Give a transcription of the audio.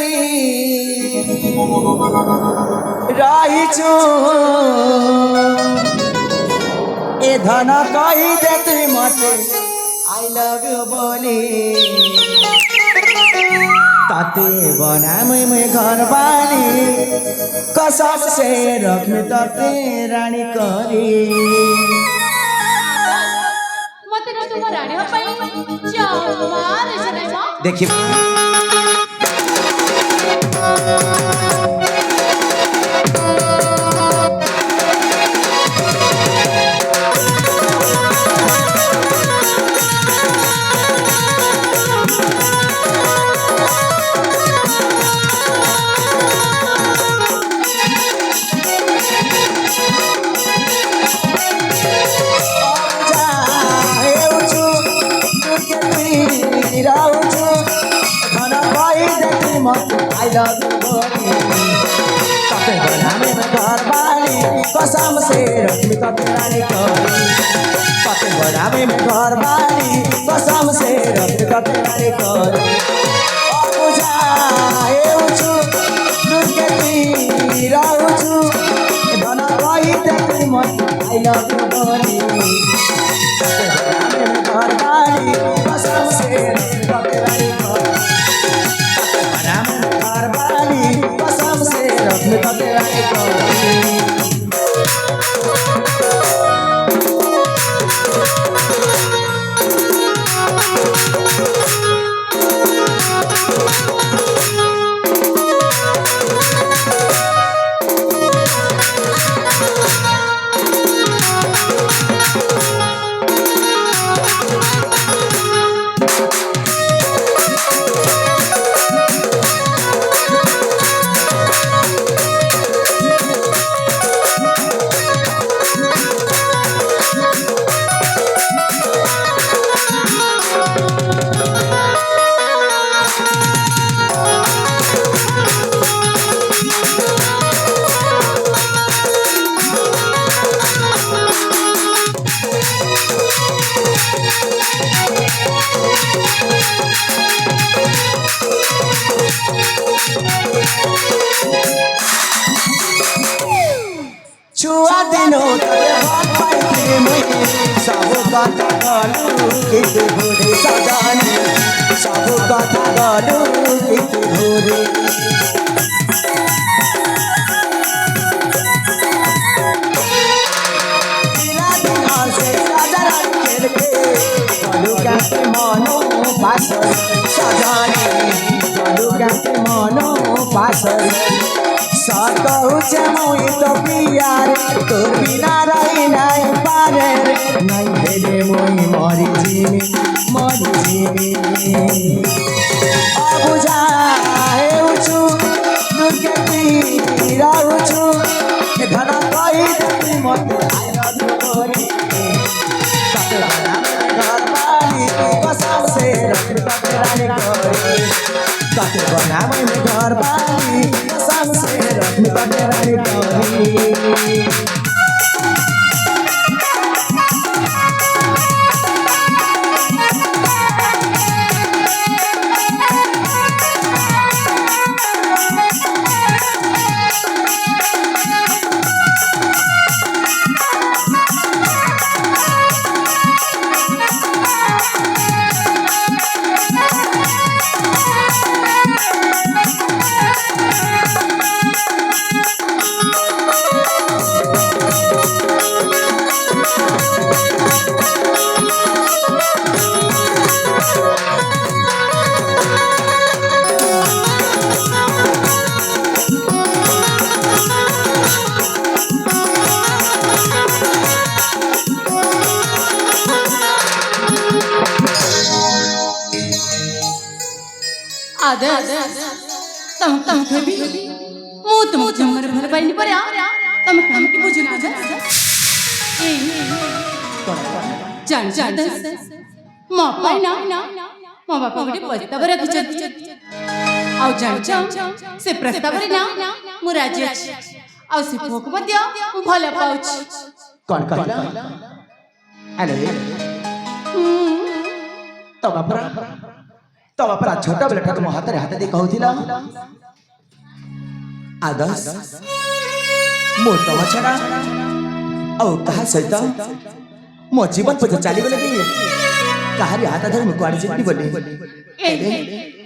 তুই রহিছু এ ধন কহি দে তুই মতে আই লাভ ইউ বলি ताते बनामै मैं घर बानी कसम से रख्ने ताते रानी करी मते न तुम रानी हो पाई जाओ मार जने मां देखिए I love you boy ताते बनामे मैं घर बानी कसम से रखनी ताते रानी करी ताते बनामे मैं घर बानी कसम से रखनी ताते रानी करी बुझाए उछु दुर्गे तीरा उछु धन कही देखी मन I love you boy ताते बनामे मैं घर बानी कसम से रखनी ताते रानी करी कसम से रखने का तेरा छुआ दिनो तोरे हाथ पाइते मैं सब गाता गालू किते भोरे सजानी सब गाता गालू किते भोरे तेरा दिना से सजरा खेल के गालू कहते मानो पासर सजानी गालू कहते मानो पासर कहू छे मुई तो पियार तोर बिना रही नहीं पारे नहीं भेले मुई मरी जीवी बुझाए उछु दुर्गे तीरा उछु धन कही देखी मत घर बानी कसम से रखनी ताते रानी करी ताते बनामै मैं घर बानी कसम से रखनी ताते रानी करी आदर्श तम तम कभी मुत मुत मर भर बाईनी पर तम काम की बुझुन आदर्श ए जान जान मा पाई ना मा बापा गडी प्रस्ताव रखिछ आउ जान से प्रस्ताव रे ना मु राज्य आउ से भोक मध्य भला पाउछ कोन कहला अरे तो बापरा तब अपना छोटा बेटा को हाथ रे हाथ दे कहूथिला आदर्श मो तम छड़ा औ कहा सहित मो जीवन पथ चली गले कहारी हाथ धर में कुआड़ी जितनी बोली